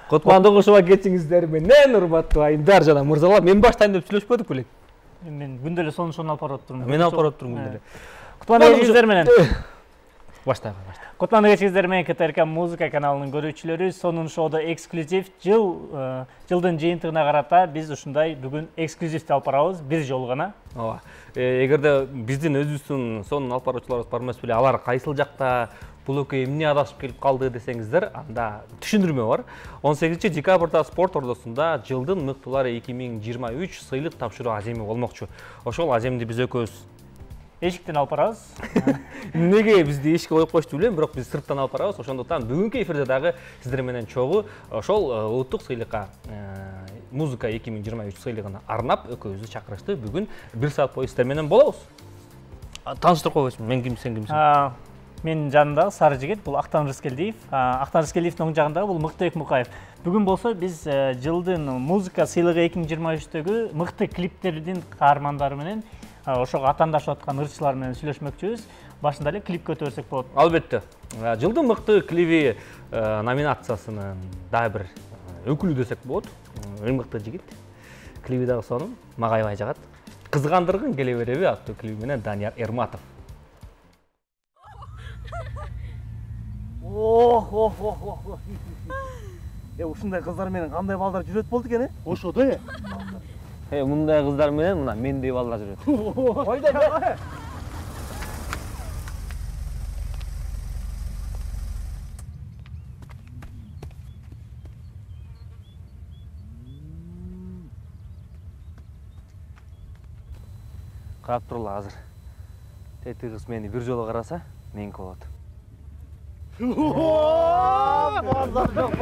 Кутмандуу кушума кетиңиздер менен урматтуу айымдар жана мырзалар. Мен баштайын деп сүйлөшпөдүк белек. Мен күндөлө сонун алып барып турмун. Мен алып барып турмун күндөлө. Кутмандуу кечиңиздер менен. Баштайбы. Кутмандуу кечиңиздер менен КТРК музыка каналынын көрүүчүлөрү, сонун шоудо эксклюзив жылдын жыйынтыгына карата биз ушундай бүгүн эксклюзивди алып барабыз, бир жолу гана. Ооба. Эгерде биздин өзүбүздүн сонун алып баруучуларыбыз бар эмес беле, алар кайсыл жакта бул экөө эмне адашып келип калды десеңиздер, анда түшүндүрмө бар. 18-декабрда спорт ордосунда жылдын мыктылары 2023 сыйлык тапшыруу аземи болмокчу. Ошол аземди биз экөөбүз Эшиктен алып барабыз. Неге бизди эшикке коюп коюшту билем, бирок биз сырттан алып барабыз. Ошондуктан бүгүнкү эфирде дагы сиздер менен чогуу ошол улуттук сыйлыкка музыка 2023 сыйлыгына арнап экөөбүздү чакырышты. Бүгүн 1 саат бою сиздер менен болобуз. Тааныштырып койбойсуңбу, мен ким, сен кимсиң? Менин жанымдагы сары жигит бул Актан Рыскелдиев. Актан Рыскелдиевдин оң жагындагы бул Мыктыбек Мукаев. Бүгүн болсо биз жылдын музыка сыйлыгы 2023-төгү мыкты клиптердин каармандары менен ошого атаандашып аткан ырчылар менен сүйлөшмөкчүбүз. Башында эле клипке өтөрсөк болот. Албетте. Жылдын мыкты клиби номинациясынын дагы бир өкүлү десек болот. Эң мыкты жигит. Клиби дагы сонун, мага аябай жагат. Кызгандыргын келе береби аттуу клиби менен Данияр Эрматов. Ушундай кыздар менен кандай балдар жүрөт болду экен, Ошо да. Мындай кыздар менен мына мендей балдар жүрөт. Ойда. Карап турла азыр. Тети кыз мени бир жолу караса, меники болот. Балдар жок.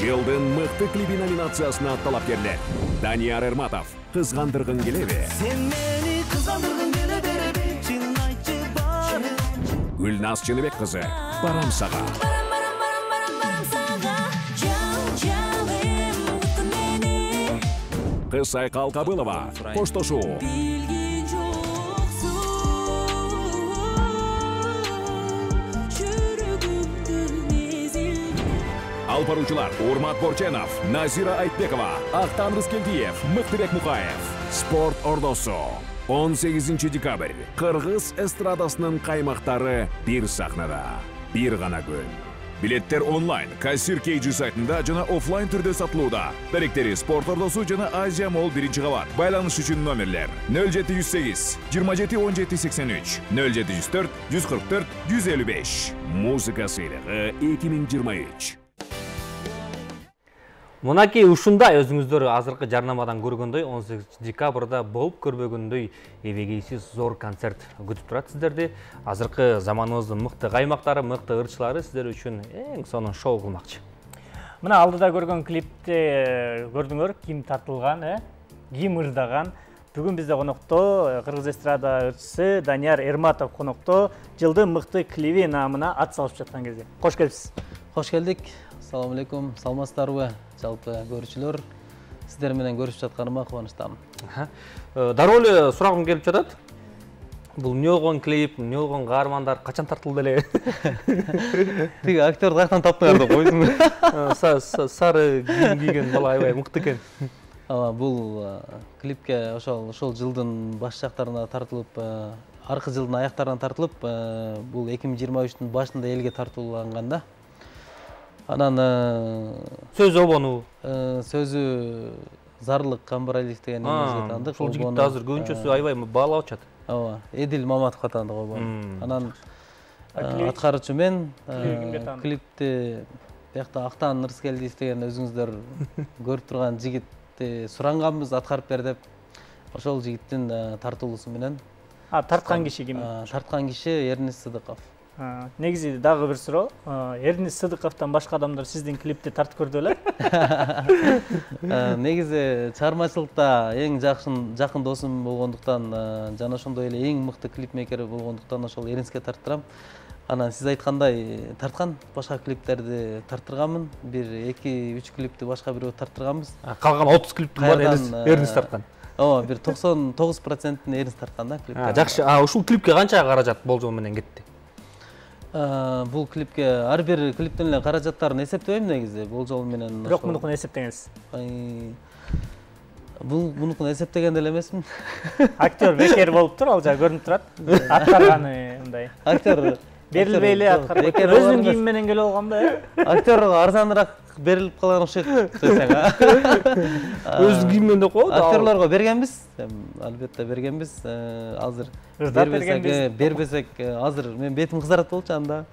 Жылдын мыкты клипи номинациясына талапкерлер. Данияр Эрматов, кызгандыргың келеби? Sen meni kızandırgın gele beri Çin aytçı bari Гүлназ Чыныбек кызы, барам сага. Кыз Айкал Кабылова, коштошуу. Bilgi çoksun Çürügümdün ezil Алпаручулар Урмат Борченов, Назира Айтбекова, Актан Рыскелдиев, Мыктыбек Мукаев. Спорт ордосу. 18 декабрь. Кыргыз эстрадасынын каймактары бир сахнада. Бир гана күн. Билеттер онлайн, Кассир KG сайтында жана офлайн түрдө сатылууда. Беректери Спорт ордосу жана Азия Молл 1-кабат. Байланыш үчүн номерлер 0708 27 17 83 0704 144 155. Музыка сыйлыгы 2023. Мынакей ушундай өзүңүздөр азыркы жарнамадан көргөндөй 18 декабрда болуп көрбөгөндөй эбегейсиз зор концерт күтүп турат сиздерди. Азыркы заманыбыздын мыкты каймактары, мыкты ырчылары сиздер үчүн эң сонун шоу кылмакчы. Мына алдыда көргөн клипте көрдүңөр ким тартылган, ким ырдаган. Бүгүн бизде конокто Кыргыз эстрада ырчысы Данияр Эрматов конокто жылдын мыкты клиби намына ат салып жаткан кезде. Кош келипсиз. Хош келдик. Assalamu alaikum. Саламатсыздарбы? Жалпы көрүүчүлөр, сиздер менен көрүшүп жатканыма кубанычтамын. Дароо эле сурагым келип жатат. Бул эмне болгон клип, эмне болгон каармандар, качан тартылды эле? Тиги актерди каяктан таптыңар деп койдум. Сары кийим кийген бала аябай мыкты экен. Бул клипке ошол жылдын баш жактарына тартылып, аркы жылдын аяктарынан тартылып, бул 2023-түн башында элге тартууланган да. Анан Сөз обону. Сөзү Зарлык Камбаралиев деген эмеске таандык. Ошол жигитти азыр көбүнчөсү аябай баалап атышат. Ооба, Эдил Маматовго таандык обону. Анан аткаруучу мен, клипти биякта Актан Рыскелдиев деген өзүңүздөр көрүп турган жигитти суранганбыз, аткарып бер деп. Ошол жигиттин тартуулусу менен. Тарткан киши ким? Тарткан киши Эрнис Сыдыков. Негизи дагы бир суроо. Эрнис Сыдыковдон башка адамдар сиздин клипти тартып көрдү беле? Негизи чыгармачылыкта эң жакын досум болгондуктан жана ошондой эле эң мыкты клипмейкер болгондуктан ошол Эрниске тарттырам. Анан сиз айткандай тарткан башка клиптерди тарттырганмын. 1-2-3 клипти башка бирөө тарттырганбыз. Калган 30 клипти бар Эрнис тарткан. Ооба, бир 99%-ын Эрнис тарткан да клипти. Жакшы. Ушул клипке канча каражат болжол менен кетти? Бул клипке ар бир клиптин эле каражаттарын эсептебейм негизи. Болжол менен. Бирок мунукун эсептеңиз. Мунукун эсептеген деле эмесмин. Актер бекер болуптур, ал жа көрүнүп турат. Аткарганы мындай. Актер берилбей эле аткарып. Өзүнүн кийими менен келип алганбы? Актер арзаныраак берилип калган окшойт десең. Өзүнүн кийими менен деп коет. Актерлорго бергенбиз. Албетте бергенбиз. Азыр бербесек азыр мен бетим кызарат болчу анда.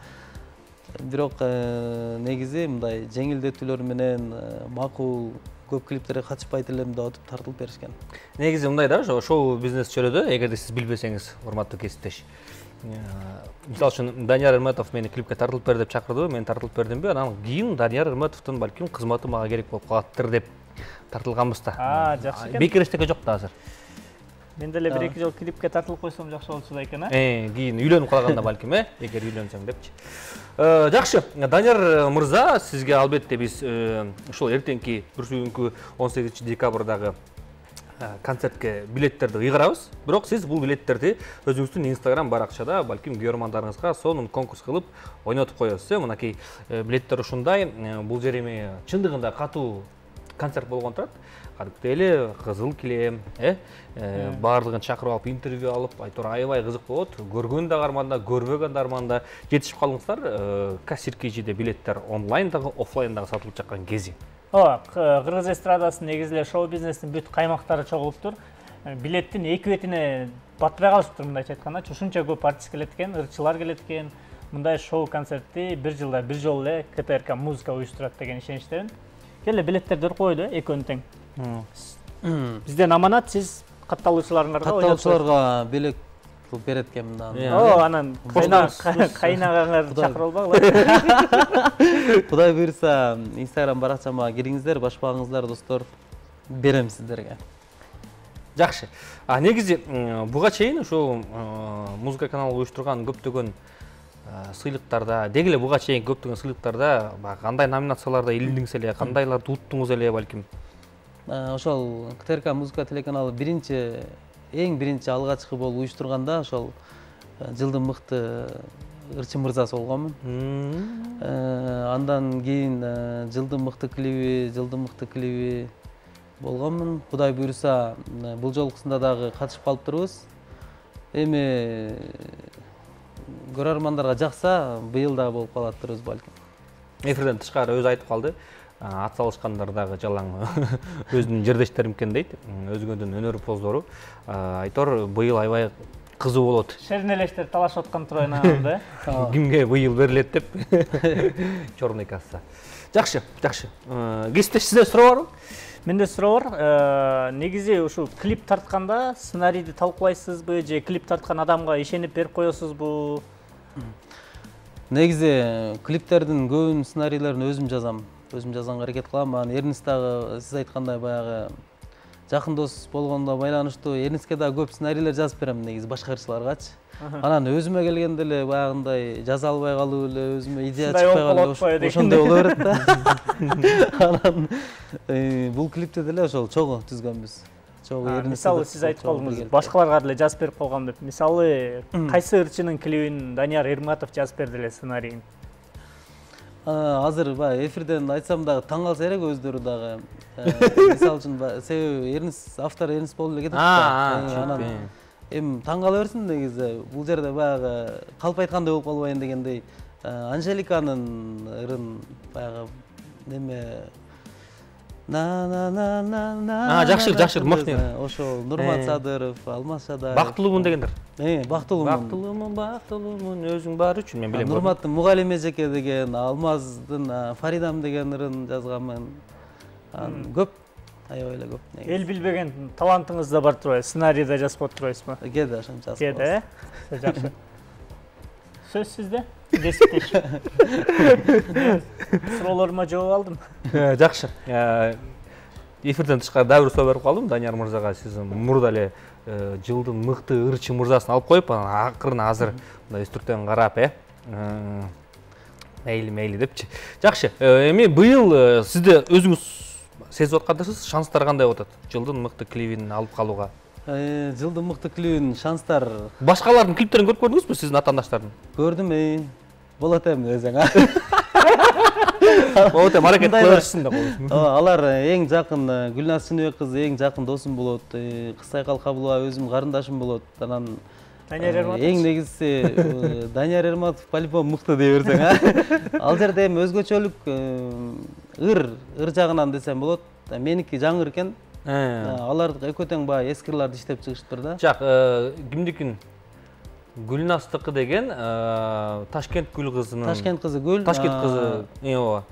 Бирок негизи мындай жеңилдетүүлөр менен макул көп клиптерге катышпайт элем деп атып тартылып беришкен. Негизи мындай да, шоу бизнес чөйрөдө, эгерде сиз билбесеңиз, урматтуу кесиптеш. Мисалы үчүн Данияр Эрматов мени клипке тартылып бер деп чакырды, мен тартылып бердимби, анан кийин Данияр Эрматовдун балким кызматы мага керек болуп калаттыр деп тартылганбыз да. Жакшы экен. Бекер эчтеке жок да азыр. Мен деле 1-2 жыл клипке тартылып койсом жакшы болчу экен, Кийин үйлөнүп калганда балким, эгер үйлөнсөң депчи. Жакшы, Данияр мырза, сизге албетте биз ушул эртеңки бүрсүгүнкү 18 декабрдагы концертке билеттерди ыйгарабыз. Бирок сиз бул билеттерди өзүңүздүн Instagram баракчада балким көрөрмандарыңызга сонун конкурс кылып ойнотуп коесуз. Мынакей билеттер ушундай. Бул жер эми чындыгында катуу концерт болгон турат. Кадимки эле кызыл килем, баардыгын чакырып алып интервью алып, айтор аябай кызык болот. Көргөн да карманда, көрбөгөн да арманда жетишип калыңыздар. Кассир KG'де билеттер онлайндагы, офлайндагы сатылып жаткан кези. Кыргыз эстрадасынын негизи эле шоу бизнестин бүт каймактары чогулуптур. Билеттин эки бетине батпай калышыптыр, мындайча айтканда. Ушунча көп артист келет экен, ырчылар келет экен. Мындай шоу концертти бир жылда бир жолу эле КТРК музыка уюштурат деген ишеничтемин. Келе билеттерди койду, экөөнү тең. Бизден аманат, сиз катталуучуларыңарга катталуучуларга билет кылып берет экенмин. Анан кайнагаңарды чакырып албагыла. Кудай буйрса, Instagram баракчама кириңиздер, башпагыңыздар достор. Берем сиздерге. Жакшы. Негизи буга чейин ошо музыка каналы уюштурган көптөгөн сыйлыктарда, деги эле буга чейин көптөгөн сыйлыктарда кандай номинацияларда илиңиз эле, кандайларды уттуңуз эле балким? Ошол КТРК музыка телеканалы эң биринчи алгачкы болуп уюштурганда ошол жылдын мыкты ырчы мырзасы болгонмун. Андан кийин жылдын мыкты клиби болгонмун. Кудай буйрса, бул жолкусунда дагы катышып калып турбуз. Эми көрөрмандарга жакса, быйыл дагы болуп калат турбуз балким. Эфирден тышкары өзү айтып калды. Ат салышкандар дагы жалаң өзүнүн жердештерим экен дейт. Өзгөдүн өнөр поздору. Айтор быйыл аябай кызуу болот. Шернелештер талашып аткан турайын да. Кимге быйыл берилет деп. Чорный касса. Жакшы. Кесиптеш сизде суроо барбы? Менде суроо бар. Негизи ушул клип тартканда сценарийди талкуулайсызбы же клип тарткан адамга ишенип берип коесузбу? Негизи клиптердин көбүн сценарийлерин өзүм жазам. Өзүм жазганга аракет кылам. Анан Эрнис дагы сиз айткандай баягы жакын дос болгондо байланыштуу Эрниске дагы көп сценарийлер жазып берем негизи башкарчыларгачы. Анан өзүмө келгенде эле баягындай жаза албай калып эле өзүмө идея чыкпай калып ошондой боло берет да. Анан бул клипти деле ошол чогуу түзгөнбүз. Мисалы сиз айтып калдыңыз, башкаларга деле жазып берип койгон деп. Мисалы кайсы ырчынын клибин Данияр Эрматов жазып берди эле сценарийин? Азыр эфирден айтсам дагы таң калса керек өздөрү дагы. Мисалы үчүн себеби Эрнис автор Эрнис болуп эле кетип атат. Эми таң кала берсин негизи. Бул жерде баягы калп айткандай болуп калбайын дегендей Анжеликанын ырын баягы неме жакшы мыкты. Ошол Нурмат Садыров, Алмаз Шадаев. Бактылуумун дегендер. Бактылуумун өзүң бар үчүн мен билем. Нурматтын Мугалим эжеке деген, Алмаздын Фаридам деген ырын жазганмын. Көп, аябай эле көп. Эл билбеген талантыңыз да бар турбайбы? Сценарийде жазып отурбайсызбы? Кээде ошончо жазып. Кээде, жакшы. Сөз сизде? Кесиптеш. Суроолорума жооп алдым. Жакшы. Эфирден тышкары дагы бир суроо берип калдым Данияр мырзага. Сиз мурда эле жылдын мыкты ырчы мырзасын алып коюп, акырын азыр мындай үстүртөн карап, мейли депчи. Жакшы. Эми быйыл сизде өзүңүз сезип аткандырсыз, шанстар кандай болуп атат? Жылдын мыкты клибин алып калууга. Жылдын мыкты клибин шанстар. Башкалардын клиптерин көрүп көрдүңүзбү сиздин атаандаштардын? Көрдүм, болот эми өзүң. Болот эми аракет кыла беришсин да коюш. Алар эң жакын Гүлназ Сыныбек кызы эң жакын досум болот. Кыстай Калкабулова өзүм карындашым болот. Анан Данияр Эрматов. Эң негизгиси Данияр Эрматов по-любому мыкты дей берсең, Ал жерде эми өзгөчөлүк ыр жагынан десем болот. Меники жаңыр экен. Алар экөө тең баягы эски ырларды иштеп чыгышыптыр да. Жак, кимдикин? Гүлнастыкы деген Ташкент Гүл кызынын. Ташкент кызы Гүл. Ташкент кызы, ооба.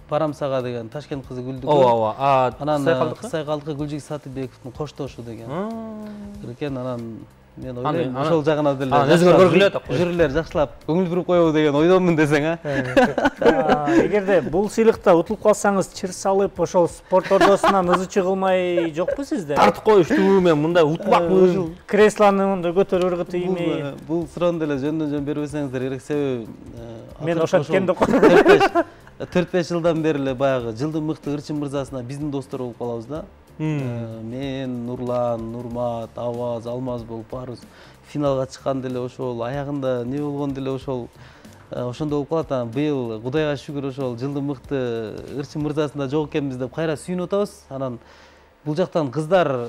Парамсага деген Ташкент кызы Гүлдү. Ооба. Анан Кысай Калдыкы Гүлжик Сатыбековдун Коштошу деген. Экен, анан мен ойлойм, ошол жагына деле. Өзүңөр көргүлө атат. Жюрилер жакшылап көңүл буруп коебу деген ойдомун десең, Эгерде бул сыйлыкта утулуп калсаңыз, чыр салып, ошол спорт ордосунан ызы чыгылмай жокпу сизде? Тартып коюштуу, мен мындай утмакмын. Креслону мындай көтөрүп тийми? Бул суроону деле жөндөн бербесеңиздер керек, себеби мен ошол экен деп 4-5 жылдан бери эле баягы жылдын мыкты ырчы мырзасына биздин достор болуп калабыз да. Мен, Нурлан, Нурмат, Аваз, Алмаз болуп баарыбыз финалга чыкканда эле ошол аягында не болгондо эле ошол ошондо болуп калат. Быйыл Кудайга шүгүр ошол жылдын мыкты ырчы мырзасында жок экенбиз деп кайра сүйүнүп атабыз. Анан бул жактан кыздар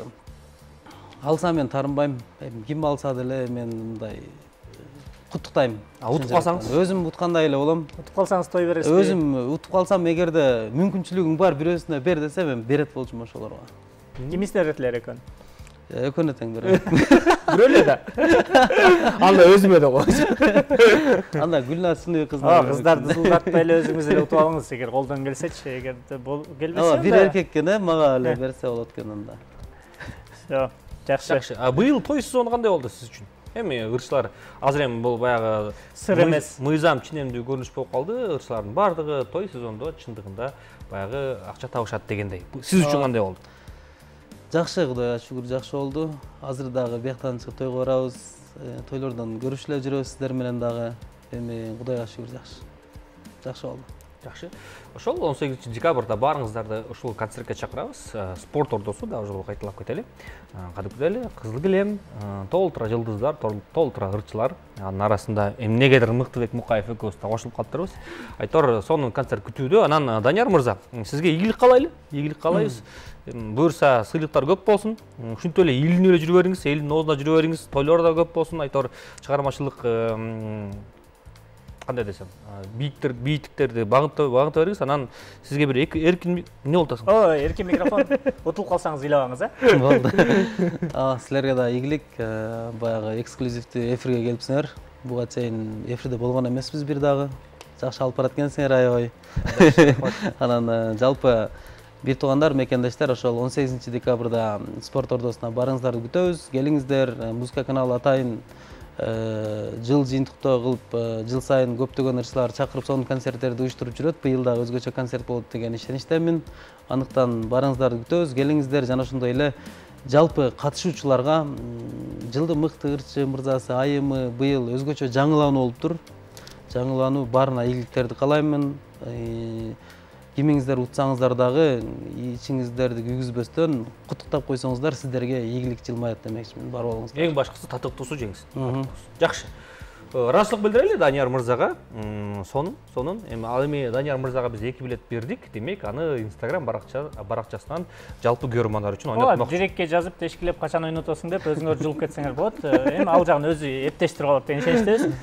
алса мен тарынбайм. Ким алса деле мен мындай куттуктайм. Утуп калсаңыз? Өзүм уткандай эле болом. Утуп калсаңыз той бересизби? Өзүм утуп калсам, эгерде мүмкүнчүлүгүң бар бирөөсүнө бер десе, мен берет болчумун ошолорго. Кимисине берет экен? Экөөнө тең берем. Бирөө эле да. Анда өзүмө да коюш. Анда Гүлназ Сыныбек кызы. Кыздарды дызылдатпай эле өзүңүз эле утуп алыңыз, эгер колдон келсечи, эгерде келбесе. Бир эркекке мага эле берсе болот экен анда. Всё, жакшы. Быйыл той сезону кандай болду сиз үчүн? Эми ырчылар азыр эми бул баягы Сыр эмес. мыйзам ченемдүү көрүнүш болуп калды. Ырчылардын бардыгы той сезондо чындыгында баягы акча табышат дегендей. Сиз үчүн кандай болду? Жакшы, Кудайга шүгүр, жакшы болду. Азыр дагы бияктан чыгып тойго барабыз. Тойлордон көрүшүп эле жүрөбүз сиздер менен дагы. Эми Кудайга шүгүр, жакшы. Жакшы болду. Жакшы. Ошол 18 декабрда баарыңыздарды ушул концертке чакырабыз. Спорт ордосу дагы жолу кайталап кетели. Кадимки эле кызыл килем, толтура жылдыздар, толтура ырчылар. Анын арасында эмнегедир Мыктыбек Мукаев экөөбүз да кошулуп калыптырбыз. Айтор сонун концерт күтүүдө. Анан Данияр мырза, сизге ийгилик каалайлы. Ийгилик каалайбыз. Буюрса сыйлыктар көп болсун. Ушинтип эле ийилинип эле жүрө бериңиз, элдин оозуна жүрө бериңиз. Тойлор да көп болсун. Айтор чыгармачылык кандай десем, бийиктиктерди багынта бериңиз. Анан сизге бир эркин эмне болуп атасың? О, эркин микрофон. Утулуп калсаңыз ыйлабаңыз, Болду. Силерге да ийгилик, баягы эксклюзивдүү эфирге келипсиңер. Буга чейин эфирде болгон эмеспиз бир дагы. Жакшы алып барат экенсиңер, аябай. Анан жалпы бир туугандар, мекендештер, ошол 18 декабрда спорт ордосуна барыңыздарды күтөбүз. Келиңиздер, музыка каналы атайын жыл жыйынтыктоо кылып, жыл сайын көптөгөн ырчылар чакырып сонун концерттерди уюштуруп жүрөт. Быйыл дагы өзгөчө концерт болот деген ишеничтемин. Андыктан барыңыздарды күтөбүз. Келиңиздер, жана ошондой эле жалпы катышуучуларга жылдын мыкты ырчы мырзасы айымы быйыл өзгөчө жаңылануу болуптур. Жаңылануу баарына ийгиликтерди каалаймын. Кимиңиздер утсаңыздар дагы ичиңиздерди күйгүзбөстөн куттуктап койсоңуздар сиздерге ийгилик жылмаят демекчимин. Бар болуңуздар. Эң башкысы татыктуусу жеңсин. Жакшы. Ыраазычылык билдирели Данияр мырзага. Сонун. Эми Данияр мырзага биз 2 билет бердик. Демек, аны Instagram баракчасынан жалпы көрөрмандар үчүн ойнотмокчу. Дирекке жазып тешкилеп качан ойнотосуң деп өзүңөр жылып кетсеңер болот. Эми ал жагын өзү эптештирип алат деген ишеничтебиз.